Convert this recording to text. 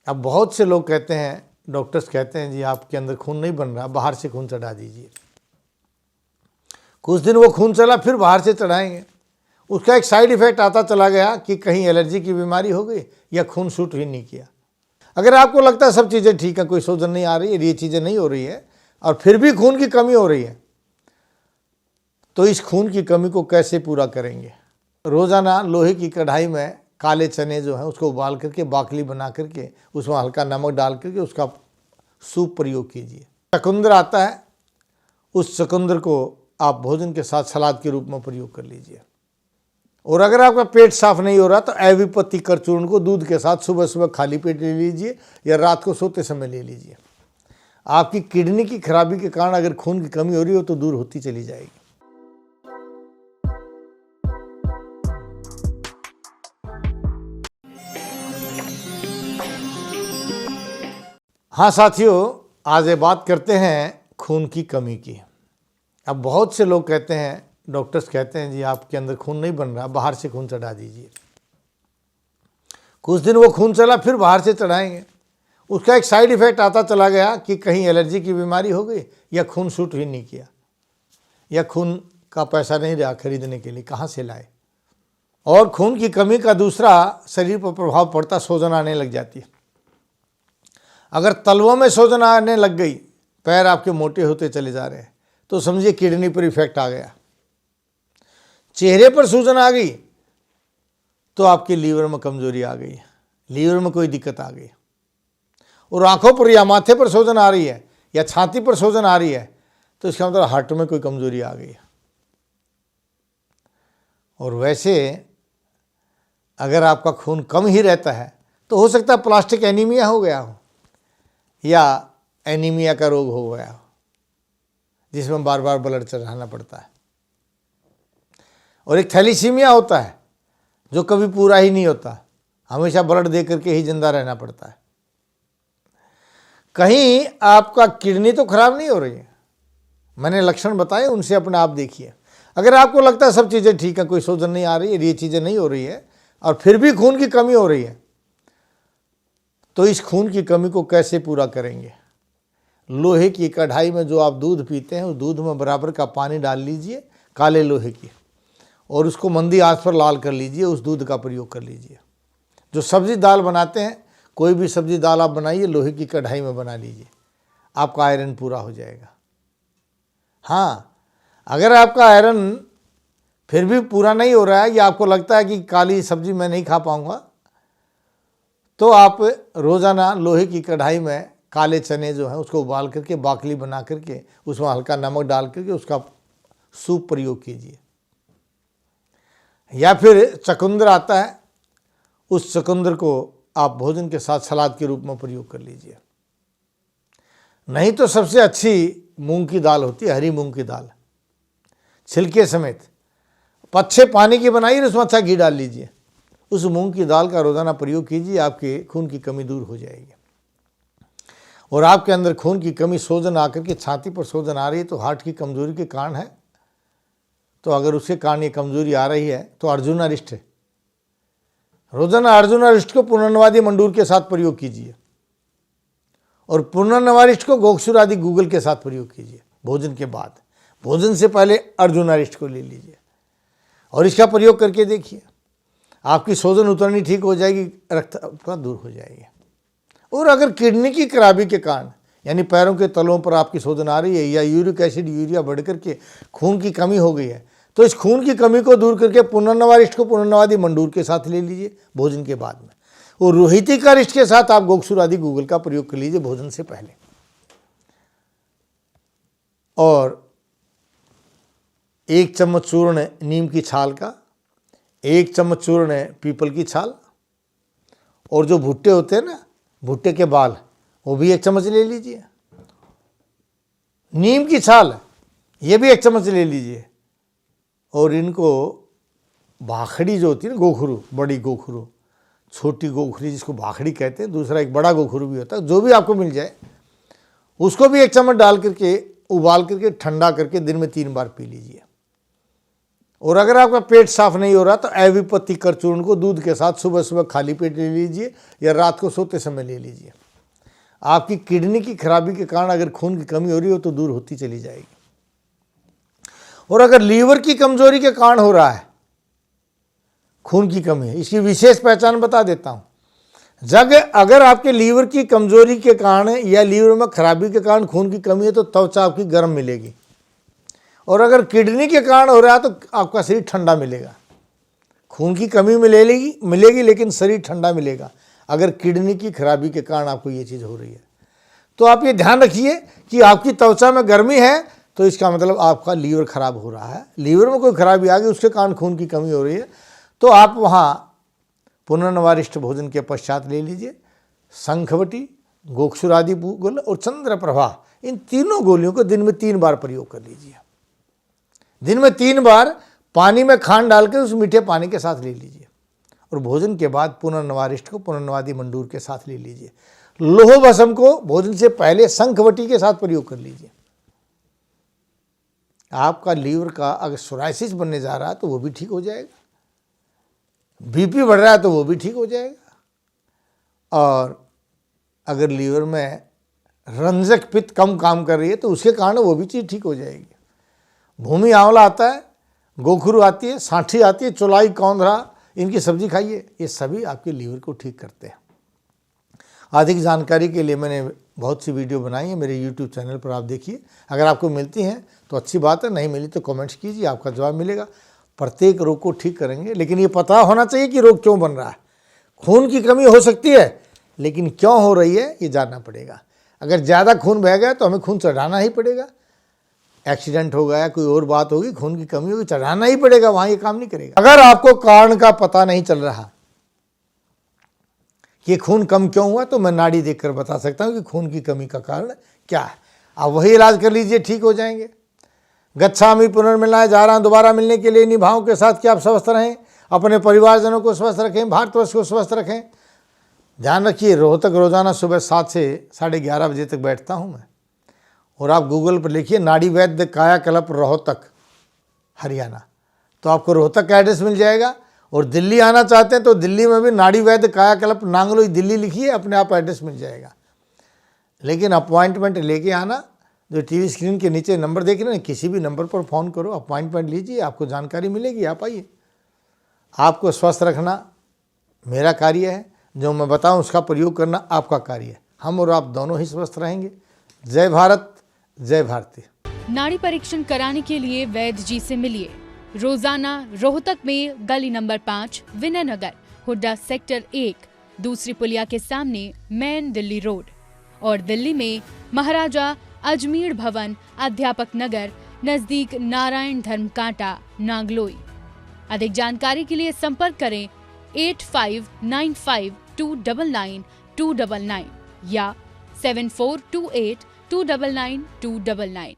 अब बहुत से लोग कहते हैं, डॉक्टर्स कहते हैं जी आपके अंदर खून नहीं बन रहा, बाहर से खून चढ़ा दीजिए। कुछ दिन वो खून चला, फिर बाहर से चढ़ाएंगे। उसका एक साइड इफेक्ट आता चला गया कि कहीं एलर्जी की बीमारी हो गई या खून शूट ही नहीं किया। अगर आपको लगता है सब चीज़ें ठीक है, कोई सूजन नहीं आ रही है, ये चीज़ें नहीं हो रही है और फिर भी खून की कमी हो रही है, तो इस खून की कमी को कैसे पूरा करेंगे? रोज़ाना लोहे की कढ़ाई में काले चने जो हैं उसको उबाल करके बाकली बना करके उसमें हल्का नमक डाल करके उसका सूप प्रयोग कीजिए। चकुंदर आता है, उस चकुंदर को आप भोजन के साथ सलाद के रूप में प्रयोग कर लीजिए। और अगर आपका पेट साफ नहीं हो रहा तो एविपत्ती कर चूर्ण को दूध के साथ सुबह सुबह खाली पेट ले लीजिए या रात को सोते समय ले लीजिए। आपकी किडनी की खराबी के कारण अगर खून की कमी हो रही हो तो दूर होती चली जाएगी। हाँ साथियों, आज ये बात करते हैं खून की कमी की। अब बहुत से लोग कहते हैं, डॉक्टर्स कहते हैं जी आपके अंदर खून नहीं बन रहा, बाहर से खून चढ़ा दीजिए। कुछ दिन वो खून चला, फिर बाहर से चढ़ाएंगे। उसका एक साइड इफेक्ट आता चला गया कि कहीं एलर्जी की बीमारी हो गई या खून शूट ही नहीं किया या खून का पैसा नहीं रहा खरीदने के लिए, कहाँ से लाए। और खून की कमी का दूसरा शरीर पर प्रभाव पड़ता, सूजन आने लग जाती है। अगर तलवों में सूजन आने लग गई, पैर आपके मोटे होते चले जा रहे हैं, तो समझिए किडनी पर इफेक्ट आ गया। चेहरे पर सूजन आ गई तो आपके लीवर में कमजोरी आ गई, लीवर में कोई दिक्कत आ गई। और आंखों पर या माथे पर सूजन आ रही है या छाती पर सूजन आ रही है तो इसका मतलब हार्ट में कोई कमजोरी आ गई। और वैसे अगर आपका खून कम ही रहता है तो हो सकता है प्लास्टिक एनीमिया हो गया हो या एनीमिया का रोग हो गया हो, जिसमें बार बार ब्लड चढ़ाना पड़ता है। और एक थैलीसीमिया होता है जो कभी पूरा ही नहीं होता, हमेशा ब्लड दे करके ही जिंदा रहना पड़ता है। कहीं आपका किडनी तो खराब नहीं हो रही है, मैंने लक्षण बताए, उनसे अपने आप देखिए। अगर आपको लगता है सब चीज़ें ठीक है, कोई सूजन नहीं आ रही है, ये चीज़ें नहीं हो रही है और फिर भी खून की कमी हो रही है, तो इस खून की कमी को कैसे पूरा करेंगे? लोहे की कढ़ाई में जो आप दूध पीते हैं उस दूध में बराबर का पानी डाल लीजिए, काले लोहे की, और उसको मंदी आंच पर लाल कर लीजिए, उस दूध का प्रयोग कर लीजिए। जो सब्जी दाल बनाते हैं, कोई भी सब्जी दाल आप बनाइए, लोहे की कढ़ाई में बना लीजिए, आपका आयरन पूरा हो जाएगा। हाँ, अगर आपका आयरन फिर भी पूरा नहीं हो रहा है या आपको लगता है कि काली सब्जी मैं नहीं खा पाऊँगा, तो आप रोज़ाना लोहे की कढ़ाई में काले चने जो हैं उसको उबाल करके बाकली बना करके उसमें हल्का नमक डाल करके उसका सूप प्रयोग कीजिए। या फिर चकुंदर आता है, उस चकुंदर को आप भोजन के साथ सलाद के रूप में प्रयोग कर लीजिए। नहीं तो सबसे अच्छी मूंग की दाल होती है, हरी मूंग की दाल, छिलके समेत, अच्छे पानी की बनाइए, उसमें अच्छा घी डाल लीजिए, उस मूंग की दाल का रोज़ाना प्रयोग कीजिए, आपके खून की कमी दूर हो जाएगी। और आपके अंदर खून की कमी, सूजन आकर के छाती पर सूजन आ रही है तो हार्ट की कमजोरी के कारण है। तो अगर उसके कारण ये कमजोरी आ रही है तो अर्जुन अरिष्ट है, रोजाना अर्जुन अरिष्ट को पुनर्नवादी मंडूर के साथ प्रयोग कीजिए और पुनर्नवारिष्ट को गोक्षुर आदि गूगल के साथ प्रयोग कीजिए। भोजन के बाद, भोजन से पहले अर्जुन अरिष्ट को ले लीजिए और इसका प्रयोग करके देखिए, आपकी सूजन उतरनी ठीक हो जाएगी, रक्त आपका दूर हो जाएगी। और अगर किडनी की खराबी के कारण यानी पैरों के तलों पर आपकी सूजन आ रही है या यूरिक एसिड यूरिया बढ़ करके खून की कमी हो गई है, तो इस खून की कमी को दूर करके पुनर्नवारिष्ट को पुनर्नवादी मंडूर के साथ ले लीजिए भोजन के बाद में, और रोहितिका रिष्ट के साथ आप गोक्षुर आदि गूगल का प्रयोग कर लीजिए भोजन से पहले। और 1 चम्मच चूर्ण नीम की छाल का, 1 चम्मच चूर्ण पीपल की छाल, और जो भुट्टे होते हैं ना, भुट्टे के बाल, वो भी 1 चम्मच ले लीजिए। नीम की छाल ये भी 1 चम्मच ले लीजिए। और इनको भाखड़ी जो होती है ना, गोखरू, बड़ी गोखरू, छोटी गोखरी जिसको भाखड़ी कहते हैं, दूसरा एक बड़ा गोखरू भी होता है, जो भी आपको मिल जाए, उसको भी 1 चम्मच डाल करके उबाल करके ठंडा करके दिन में 3 बार पी लीजिए। और अगर आपका पेट साफ नहीं हो रहा तो एविपत्ति कर चूर्ण को दूध के साथ सुबह सुबह खाली पेट ले लीजिए या रात को सोते समय ले लीजिए। आपकी किडनी की खराबी के कारण अगर खून की कमी हो रही हो तो दूर होती चली जाएगी। और अगर लीवर की कमजोरी के कारण हो रहा है, खून की कमी है, इसकी विशेष पहचान बता देता हूं। अगर आपके लीवर की कमजोरी के कारण या लीवर में खराबी के कारण खून की कमी है तो त्वचा आपकी गर्म मिलेगी। और अगर किडनी के कारण हो रहा है तो आपका शरीर ठंडा मिलेगा। खून की कमी मिलेगी लेकिन शरीर ठंडा मिलेगा। अगर किडनी की खराबी के कारण आपको ये चीज़ हो रही है तो आप ये ध्यान रखिए कि आपकी त्वचा में गर्मी है तो इसका मतलब आपका लीवर खराब हो रहा है। लीवर में कोई खराबी आ गई, उसके कारण खून की कमी हो रही है, तो आप वहाँ पुनर्नवारिष्ट भोजन के पश्चात ले लीजिए शंखवटी, गोक्षुर आदि गोल और चंद्र प्रभा, इन तीनों गोलियों को दिन में 3 बार प्रयोग कर लीजिए। दिन में 3 बार पानी में खांड डालकर उस मीठे पानी के साथ ले लीजिए और भोजन के बाद पुनर्नवारिष्ट को पुनर्नवादी मंडूर के साथ ले लीजिए। लोह भस्म को भोजन से पहले शंखवटी के साथ प्रयोग कर लीजिए। आपका लीवर का अगर सोराइसिस बनने जा रहा है तो वो भी ठीक हो जाएगा, बीपी बढ़ रहा है तो वो भी ठीक हो जाएगा, और अगर लीवर में रंजक पित्त कम काम कर रही है तो उसके कारण वो भी चीज़ ठीक हो जाएगी। भूमि आंवला आता है, गोखरू आती है, सांठी आती है, चौलाई, कौंधरा, इनकी सब्जी खाइए, ये सभी आपके लीवर को ठीक करते हैं। अधिक जानकारी के लिए मैंने बहुत सी वीडियो बनाई है, मेरे YouTube चैनल पर आप देखिए। अगर आपको मिलती हैं तो अच्छी बात है, नहीं मिली तो कमेंट्स कीजिए, आपका जवाब मिलेगा। प्रत्येक रोग को ठीक करेंगे, लेकिन ये पता होना चाहिए कि रोग क्यों बन रहा है। खून की कमी हो सकती है लेकिन क्यों हो रही है ये जानना पड़ेगा। अगर ज़्यादा खून बह गया तो हमें खून चढ़ाना ही पड़ेगा। एक्सीडेंट हो गया, कोई और बात होगी, खून की कमी होगी, चढ़ाना ही पड़ेगा, वहाँ ये काम नहीं करेगा। अगर आपको कारण का पता नहीं चल रहा कि खून कम क्यों हुआ तो मैं नाड़ी देखकर बता सकता हूँ कि खून की कमी का कारण क्या है। आप वही इलाज कर लीजिए, ठीक हो जाएंगे। गच्छामि पुनर्मिलनाय, जा रहा हूँ दोबारा मिलने के लिए इन्हीं भावों के साथ कि आप स्वस्थ रहें, अपने परिवारजनों को स्वस्थ रखें, भारतवर्ष को स्वस्थ रखें। ध्यान रखिए, रोहतक रोजाना सुबह 7 से 11:30 बजे तक बैठता हूँ मैं, और आप गूगल पर लिखिए नाड़ी वैद्य कायाकल्प रोहतक हरियाणा, तो आपको रोहतक का एड्रेस मिल जाएगा। और दिल्ली आना चाहते हैं तो दिल्ली में भी नाड़ी वैद्य कायाकल्प नांगलोई दिल्ली लिखिए, अपने आप एड्रेस मिल जाएगा। लेकिन अपॉइंटमेंट लेके आना। जो टीवी स्क्रीन के नीचे नंबर देख रहे हैं, किसी भी नंबर पर फ़ोन करो, अपॉइंटमेंट लीजिए, आपको जानकारी मिलेगी, आप आइए। आपको स्वस्थ रखना मेरा कार्य है, जो मैं बताऊं उसका प्रयोग करना आपका कार्य है। हम और आप दोनों ही स्वस्थ रहेंगे। जय भारत, जय भारती। नाड़ी परीक्षण कराने के लिए वैद्य जी से मिलिए रोजाना रोहतक में गली नंबर 5, विनय नगर, हुड्डा सेक्टर 1, दूसरी पुलिया के सामने, मेन दिल्ली रोड, और दिल्ली में महाराजा अजमेर भवन, अध्यापक नगर, नजदीक नारायण धर्म कांटा, नांगलोई। अधिक जानकारी के लिए संपर्क करें 8595299299 या 7428299299।